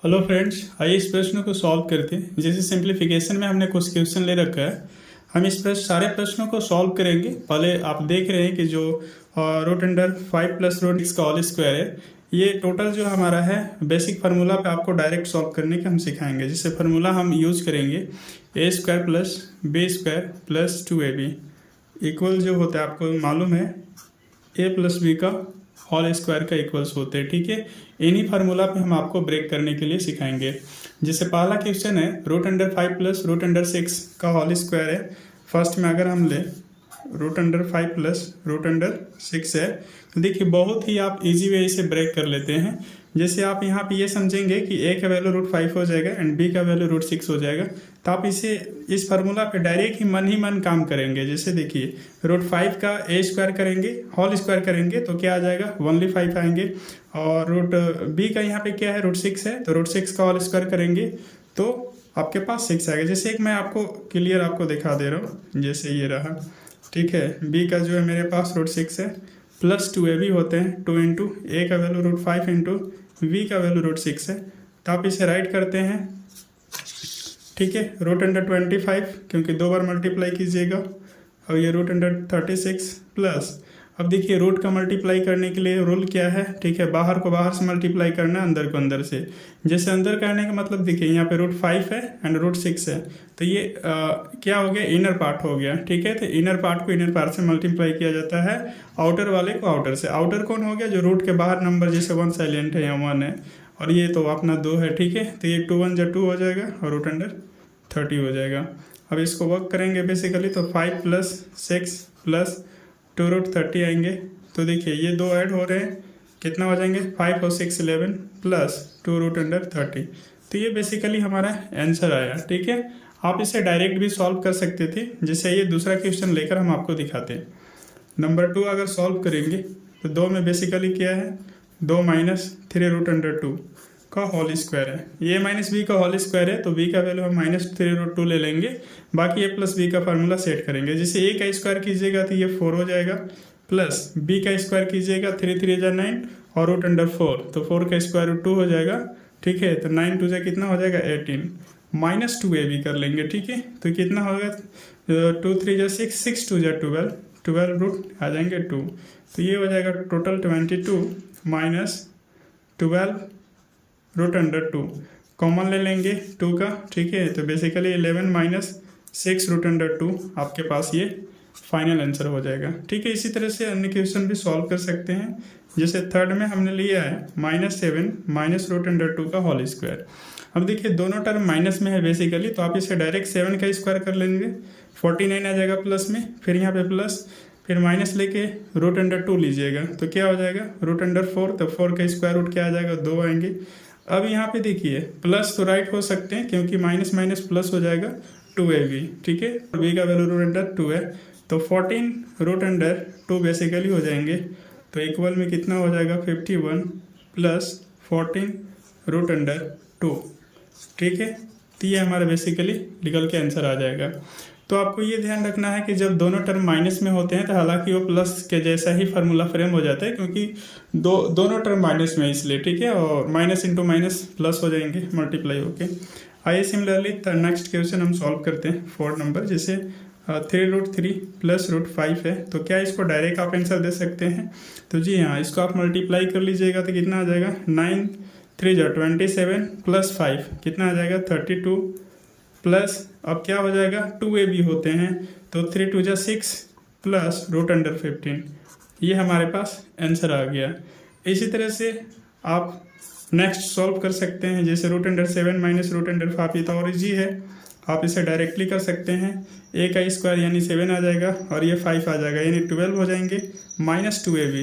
Hello friends, आइए इस प्रश्न को सॉल्व करते हैं। जैसे सिंप्लीफिकेशन में हमने कुछ क्वेश्चन ले रखा है, हम इस प्रश्न सारे प्रश्नों को सॉल्व करेंगे। पहले आप देख रहे हैं कि जो root under 5 plus root x का होल स्क्वायर है, ये टोटल जो हमारा है बेसिक फार्मूला पे आपको डायरेक्ट सॉल्व करने का हम सिखाएंगे। जिससे फार्मूला हम यूज करेंगे a square plus b square plus 2ab equal जो होता है आपको मालूम है ए प्लस बी का होल स्क्वायर का इक्वल्स होते हैं। ठीक है, इन्हीं फार्मूला पे हम आपको ब्रेक करने के लिए सिखाएंगे। जैसे पहला क्वेश्चन है root under 5 plus root under 6 का होल स्क्वायर है। फर्स्ट में अगर हम ले root under 5 plus root under 6 है, तो देखिए बहुत ही आप इजी वे से ब्रेक कर लेते हैं। जैसे आप यहाँ पे ये समझेंगे कि ए का वैल्यू रूट 5 हो जाएगा एंड बी का वैल्यू रूट 6 हो जाएगा, तो आप इसे इस फार्मूला पे डायरेक्ट ही मन काम करेंगे। जैसे देखिए रूट 5 का ए स्क्वायर करेंगे, होल स्क्वायर करेंगे तो क्या आ जाएगा, ओनली 5 आएंगे। और रूट बी का यहाँ पे क्या है, रूट 6 है, तो रूट 6 का होल स्क्वायर करेंगे तो आपके पास 6 आएगा। जैसे एक मैं आपको क्लियर आपको दिखा दे रहा हूँ, जैसे ये रहा। ठीक है, बी का जो है मेरे पास रूट 6 है प्लस 2ab होते हैं, 2 इंटू ए का वैल्यू रूट 5 इंटू वी का वैल्यू रूट 6 है, तो आप इसे राइट करते हैं। ठीक है, रूट अंडर 25 क्योंकि 2 बार मल्टीप्लाई कीजिएगा, और ये रूट अंडर 36 प्लस, अब देखिए रूट का मल्टीप्लाई करने के लिए रूल क्या है। ठीक है, बाहर को बाहर से मल्टीप्लाई करना है, अंदर को अंदर से। जैसे अंदर करने का मतलब देखिए यहाँ पे रूट 5 है एंड रूट 6 है, तो ये क्या हो गया, इनर पार्ट हो गया। ठीक है, तो इनर पार्ट को इनर पार्ट से मल्टीप्लाई किया जाता है, आउटर वाले को आउटर से। आउटर कौन हो गया, जो रूट के बाहर नंबर, जैसे 1 साइलेंट है या 1 है, और ये तो अपना 2 है। ठीक है, तो ये 2 1 जा 2 हो जाएगा और रूट अंडर 30 हो जाएगा। अब इसको वर्क करेंगे बेसिकली, तो 5 प्लस 6 प्लस 2 रूट 30 आएंगे। तो देखिए ये 2 ऐड हो रहे हैं, कितना हो जाएंगे, 5 और 6 11 प्लस 2 रूट अंडर 30। तो ये बेसिकली हमारा आंसर आया। ठीक है, आप इसे डायरेक्ट भी सॉल्व कर सकते थे। जैसे ये दूसरा क्वेश्चन लेकर हम आपको दिखाते हैं। नंबर 2 अगर सॉल्व करेंगे तो 2 में बेसिकली क्या है, 2 माइनस 3 रूट अंडर 2 का होल स्क्वायर है। ये माइनस बी का होल स्क्वायर है, तो बी का वैल्यू हम माइनस 3 रूट 2 ले लेंगे, बाकी ए प्लस बी का फार्मूला सेट करेंगे। जैसे ए का स्क्वायर कीजिएगा तो ये 4 हो जाएगा, प्लस बी का स्क्वायर कीजिएगा 3 3 जा 9 और रूट अंडर 4, तो 4 का स्क्वायर रूट 2 हो जाएगा। ठीक है, तो 9 2 जा कितना हो जाएगा 18, माइनस 2ab कर लेंगे। ठीक है, तो कितना होगा, 2 3 जा 6, 6 2 जा 12, 12 रूट आ जाएंगे 2, तो ये हो जाएगा total 22 minus 12 root under 2, common ले लेंगे 2 का। ठीक है, तो बेसिकली 11 माइनस 6 रूट अंडर 2 आपके पास ये फाइनल आंसर हो जाएगा। ठीक है, इसी तरह से अन्य क्वेश्चन भी सॉल्व कर सकते हैं। जैसे थर्ड में हमने लिया है -7 माइनस रूट अंडर 2 का होल स्क्वायर। अब देखिए दोनों टर्म माइनस में है बेसिकली, तो आप इसे डायरेक्ट 7 का स्क्वायर कर लेंगे, 49 आ जाएगा प्लस में, फिर यहाँ पे प्लस, फिर माइनस लेके रूट अंडर 2 लीजिएगा, तो क्या हो जाएगा, रूट अंडर 4, तो 4 का स्क्वायर रूट क्या आ जाएगा, 2 आएंगे। अब यहाँ पे देखिए प्लस तो राइट हो सकते हैं क्योंकि माइनस माइनस प्लस हो जाएगा 2ab। ठीक है, b का वैल्यू रूट अंडर 2 है, तो 14 रूट अंडर 2 बेसिकली हो जाएंगे, तो इक्वल में कितना हो जाएगा 51 प्लस 14 रूट अंडर 2। ठीक है, तो ये हमारा बेसिकली निकल के आंसर आ जाएगा। तो आपको ये ध्यान रखना है कि जब दोनों टर्म माइनस में होते हैं तो हालांकि वो प्लस के जैसा ही फार्मूला फ्रेम हो जाता है, क्योंकि दोनों टर्म माइनस में इसलिए। ठीक है, और माइनस इंटू माइनस प्लस हो जाएंगे मल्टीप्लाई होके। आइए सिमिलरली नेक्स्ट क्वेश्चन हम सॉल्व करते हैं 4 नंबर। जैसे 3 रूट 3 प्लस रूट 5 है, तो क्या इसको डायरेक्ट आप आंसर दे सकते हैं, तो जी हाँ, इसको आप मल्टीप्लाई कर लीजिएगा तो कितना आ जाएगा, 9 3 जा 27 प्लस 5 कितना आ जाएगा 32 प्लस, अब क्या हो जाएगा 2ab होते हैं, तो 3 2 जा 6 प्लस रूट अंडर 15, ये हमारे पास आंसर आ गया। इसी तरह से आप नेक्स्ट सॉल्व कर सकते हैं। जैसे root under 7 minus root under 5, ये तो और इजी है, आप इसे डायरेक्टली कर सकते हैं। ए का स्क्वायर यानी 7 आ जाएगा और ये 5 आ जाएगा, यानी 12 हो जाएंगे, माइनस 2ab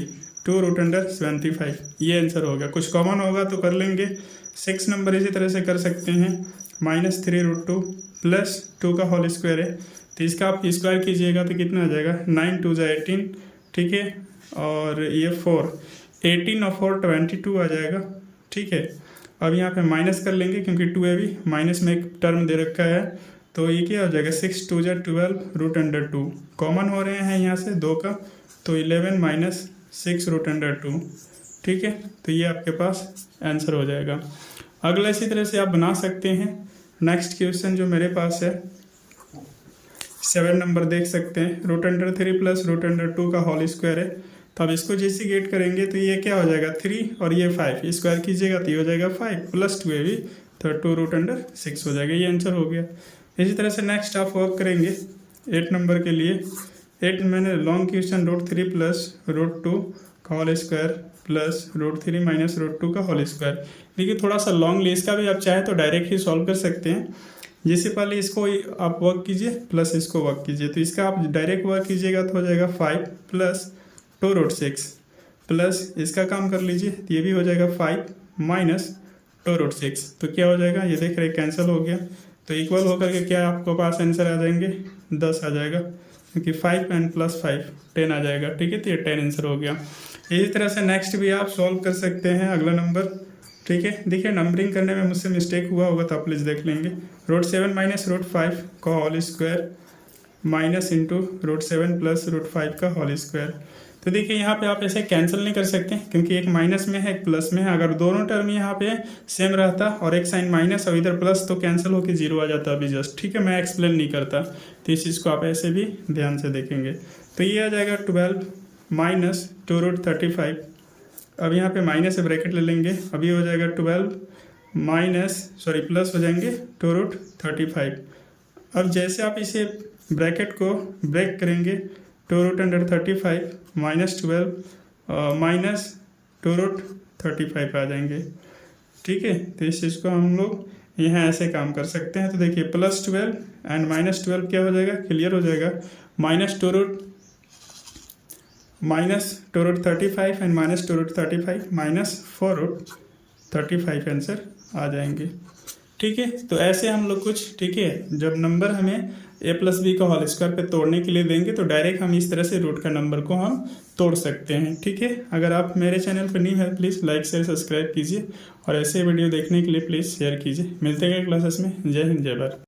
2 रूट अंडर 75, ये आंसर होगा। कुछ कॉमन होगा तो कर लेंगे। 6 नंबर इसी तरह से कर सकते हैं, माइनस 3 रूट 2 प्लस 2 का होल स्क्वायर है, तो इसका आप स्क्वायर कीजिएगा तो कितना आ जाएगा, 9 2 जा 18। ठीक है, और ये 4 18 और 4 22 आ जाएगा। ठीक है, अब यहाँ पे माइनस कर लेंगे क्योंकि 2ab माइनस में एक टर्म दे रखा है, तो ये क्या हो जाएगा, 6 2 जा 12 रूट अंडर 2, कॉमन हो रहे हैं यहाँ से 2 का, तो 11 माइनस 6 रूट अंडर 2। ठीक है, तो ये आपके पास आंसर हो जाएगा। अगला इसी तरह से आप बना सकते हैं। नेक्स्ट क्वेश्चन जो मेरे पास है 7 नंबर देख सकते हैं, root under 3 plus root under 2 का होल स्क्वायर है। तो अब इसको जैसे गेट करेंगे तो ये क्या हो जाएगा 3 और ये 5, स्क्वायर कीजिएगा तो ये हो जाएगा 5 प्लस 2 भी तो 2 रूट अंडर 6 हो जाएगा। ये आंसर हो गया। इसी तरह से नेक्स्ट आप वर्क करेंगे 8 नंबर के लिए। 8 मैंने long question root 3 plus root 2 का whole square plus root 3 minus root 2 का होल स्क्वायर। देखिए थोड़ा सा लॉन्ग ले, इसका भी आप चाहे तो डायरेक्ट ही सॉल्व कर सकते हैं। जैसे पहले इसको आप वर्क कीजिए प्लस इसको वर्क कीजिए, तो इसका आप डायरेक्ट वर्क कीजिएगा तो हो जाएगा 5 प्लस 2 रूट 6 प्लस इसका काम कर लीजिए तो ये भी हो जाएगा 5 माइनस 2 रूट 6। तो क्या हो जाएगा, ये देख रहे कैंसिल हो गया। तो इक्वल होकर के क्या आपको पास आंसर आ जाएंगे 10 आ जाएगा, क्योंकि 5 एंड प्लस 5 10 आ जाएगा। ठीक है, तो ये 10 आंसर हो गया। इसी तरह से नेक्स्ट भी आप सॉल्व कर सकते हैं अगला नंबर। ठीक है, देखिए नंबरिंग करने में मुझसे मिस्टेक हुआ होगा तो आप प्लीज़ देख लेंगे। रूट 7 माइनस रूट 5 का whole square minus into root 7 plus root 5 का होल स्क्वायर। तो देखिए यहाँ पे आप ऐसे कैंसिल नहीं कर सकते, क्योंकि एक माइनस में है एक प्लस में है। अगर दोनों टर्म यहाँ पे सेम रहता और एक साइन माइनस और इधर प्लस तो कैंसिल होकर 0 आ जाता अभी जस्ट। ठीक है, मैं एक्सप्लेन नहीं करता, तो इस चीज़ को आप ऐसे भी ध्यान से देखेंगे। तो ये आ जाएगा 12 माइनस 2 रूट 35। अब यहाँ पे माइनस से ब्रैकेट ले लेंगे, अभी हो जाएगा 12 प्लस हो जाएंगे 2 रूट 35। अब जैसे आप इसे ब्रैकेट को ब्रेक करेंगे 2 root under 35 minus 12 minus 2 root 35 आ जाएंगे। ठीक है, तो इस चीज़ को हम लोग यहाँ ऐसे काम कर सकते हैं। तो देखिए प्लस 12 एंड माइनस 12 क्या हो जाएगा, क्लियर हो जाएगा। Minus 2 root 35 and minus 2 root 35 minus 4 root 35 answer आ जाएंगे। ठीक है, तो ऐसे हम लोग कुछ, ठीक है, जब नंबर हमें a प्लस बी का होल स्क्वायर पे तोड़ने के लिए देंगे तो डायरेक्ट हम इस तरह से रूट का नंबर को हम तोड़ सकते हैं। ठीक है, अगर आप मेरे चैनल पर न्यू है प्लीज़ लाइक शेयर सब्सक्राइब कीजिए और ऐसे वीडियो देखने के लिए प्लीज़ शेयर कीजिए। मिलते हैं क्लासेस में। जय हिंद, जय भारत।